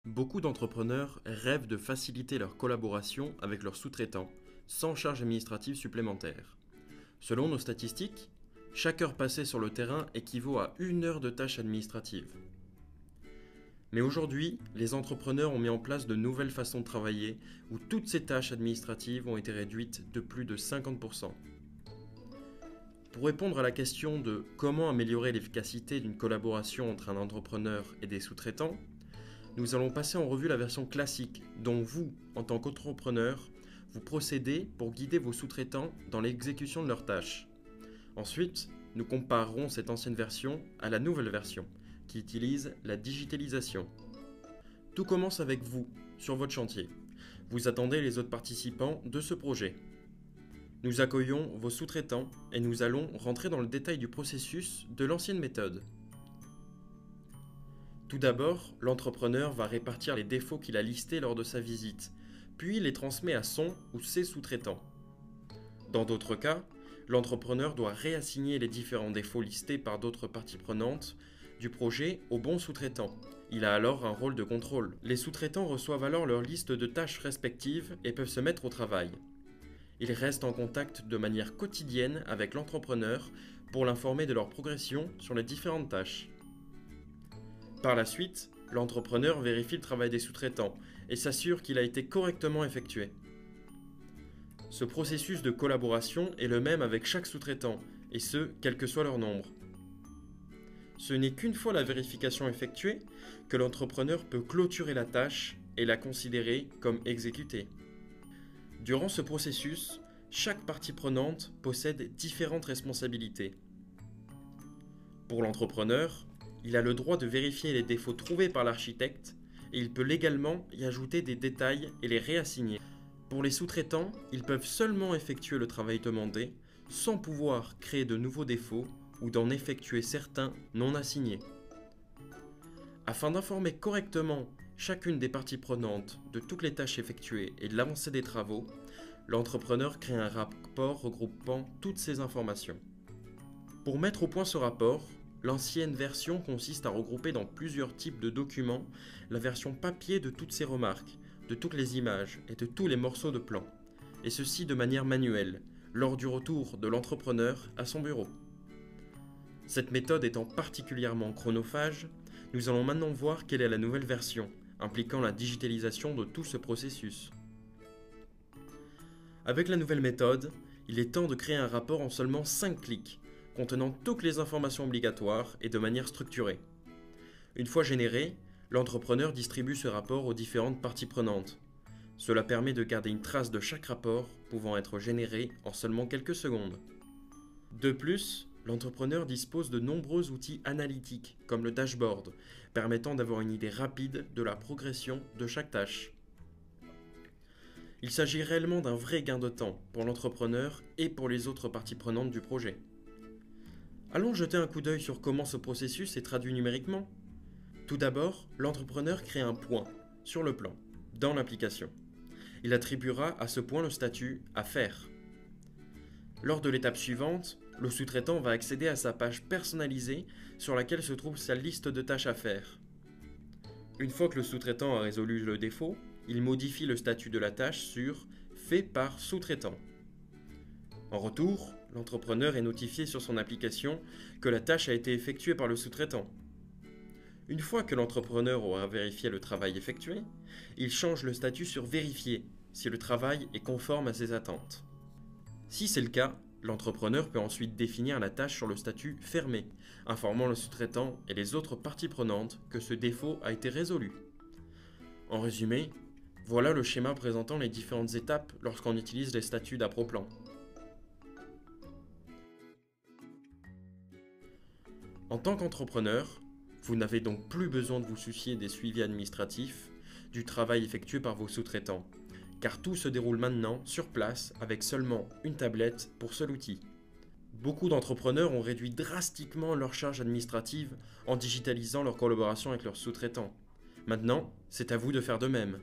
Beaucoup d'entrepreneurs rêvent de faciliter leur collaboration avec leurs sous-traitants, sans charge administrative supplémentaire. Selon nos statistiques, chaque heure passée sur le terrain équivaut à 1 heure de tâches administratives. Mais aujourd'hui, les entrepreneurs ont mis en place de nouvelles façons de travailler où toutes ces tâches administratives ont été réduites de plus de 50%. Pour répondre à la question de comment améliorer l'efficacité d'une collaboration entre un entrepreneur et des sous-traitants, nous allons passer en revue la version classique dont vous, en tant qu'entrepreneur, vous procédez pour guider vos sous-traitants dans l'exécution de leurs tâches. Ensuite, nous comparerons cette ancienne version à la nouvelle version, qui utilise la digitalisation. Tout commence avec vous, sur votre chantier. Vous attendez les autres participants de ce projet. Nous accueillons vos sous-traitants et nous allons rentrer dans le détail du processus de l'ancienne méthode. Tout d'abord, l'entrepreneur va répartir les défauts qu'il a listés lors de sa visite, puis les transmet à son ou ses sous-traitants. Dans d'autres cas, l'entrepreneur doit réassigner les différents défauts listés par d'autres parties prenantes du projet au bon sous-traitant. Il a alors un rôle de contrôle. Les sous-traitants reçoivent alors leur liste de tâches respectives et peuvent se mettre au travail. Ils restent en contact de manière quotidienne avec l'entrepreneur pour l'informer de leur progression sur les différentes tâches. Par la suite, l'entrepreneur vérifie le travail des sous-traitants et s'assure qu'il a été correctement effectué. Ce processus de collaboration est le même avec chaque sous-traitant, et ce, quel que soit leur nombre. Ce n'est qu'une fois la vérification effectuée que l'entrepreneur peut clôturer la tâche et la considérer comme exécutée. Durant ce processus, chaque partie prenante possède différentes responsabilités. Pour l'entrepreneur, il a le droit de vérifier les défauts trouvés par l'architecte et il peut légalement y ajouter des détails et les réassigner. Pour les sous-traitants, ils peuvent seulement effectuer le travail demandé sans pouvoir créer de nouveaux défauts ou d'en effectuer certains non assignés. Afin d'informer correctement chacune des parties prenantes de toutes les tâches effectuées et de l'avancée des travaux, l'entrepreneur crée un rapport regroupant toutes ces informations. Pour mettre au point ce rapport, l'ancienne version consiste à regrouper dans plusieurs types de documents la version papier de toutes ces remarques, de toutes les images et de tous les morceaux de plan, et ceci de manière manuelle, lors du retour de l'entrepreneur à son bureau. Cette méthode étant particulièrement chronophage, nous allons maintenant voir quelle est la nouvelle version, impliquant la digitalisation de tout ce processus. Avec la nouvelle méthode, il est temps de créer un rapport en seulement 5 clics, contenant toutes les informations obligatoires et de manière structurée. Une fois généré, l'entrepreneur distribue ce rapport aux différentes parties prenantes. Cela permet de garder une trace de chaque rapport pouvant être généré en seulement quelques secondes. De plus, l'entrepreneur dispose de nombreux outils analytiques, comme le dashboard, permettant d'avoir une idée rapide de la progression de chaque tâche. Il s'agit réellement d'un vrai gain de temps pour l'entrepreneur et pour les autres parties prenantes du projet. Allons jeter un coup d'œil sur comment ce processus est traduit numériquement. Tout d'abord, l'entrepreneur crée un point sur le plan, dans l'application. Il attribuera à ce point le statut « À faire ». Lors de l'étape suivante, le sous-traitant va accéder à sa page personnalisée sur laquelle se trouve sa liste de tâches à faire. Une fois que le sous-traitant a résolu le défaut, il modifie le statut de la tâche sur « Fait par sous-traitant ». En retour, l'entrepreneur est notifié sur son application que la tâche a été effectuée par le sous-traitant. Une fois que l'entrepreneur aura vérifié le travail effectué, il change le statut sur « Vérifier » si le travail est conforme à ses attentes. Si c'est le cas, l'entrepreneur peut ensuite définir la tâche sur le statut « Fermé », informant le sous-traitant et les autres parties prenantes que ce défaut a été résolu. En résumé, voilà le schéma présentant les différentes étapes lorsqu'on utilise les statuts d'approplan. En tant qu'entrepreneur, vous n'avez donc plus besoin de vous soucier des suivis administratifs, du travail effectué par vos sous-traitants, car tout se déroule maintenant sur place avec seulement une tablette pour seul outil. Beaucoup d'entrepreneurs ont réduit drastiquement leur charge administrative en digitalisant leur collaboration avec leurs sous-traitants. Maintenant, c'est à vous de faire de même.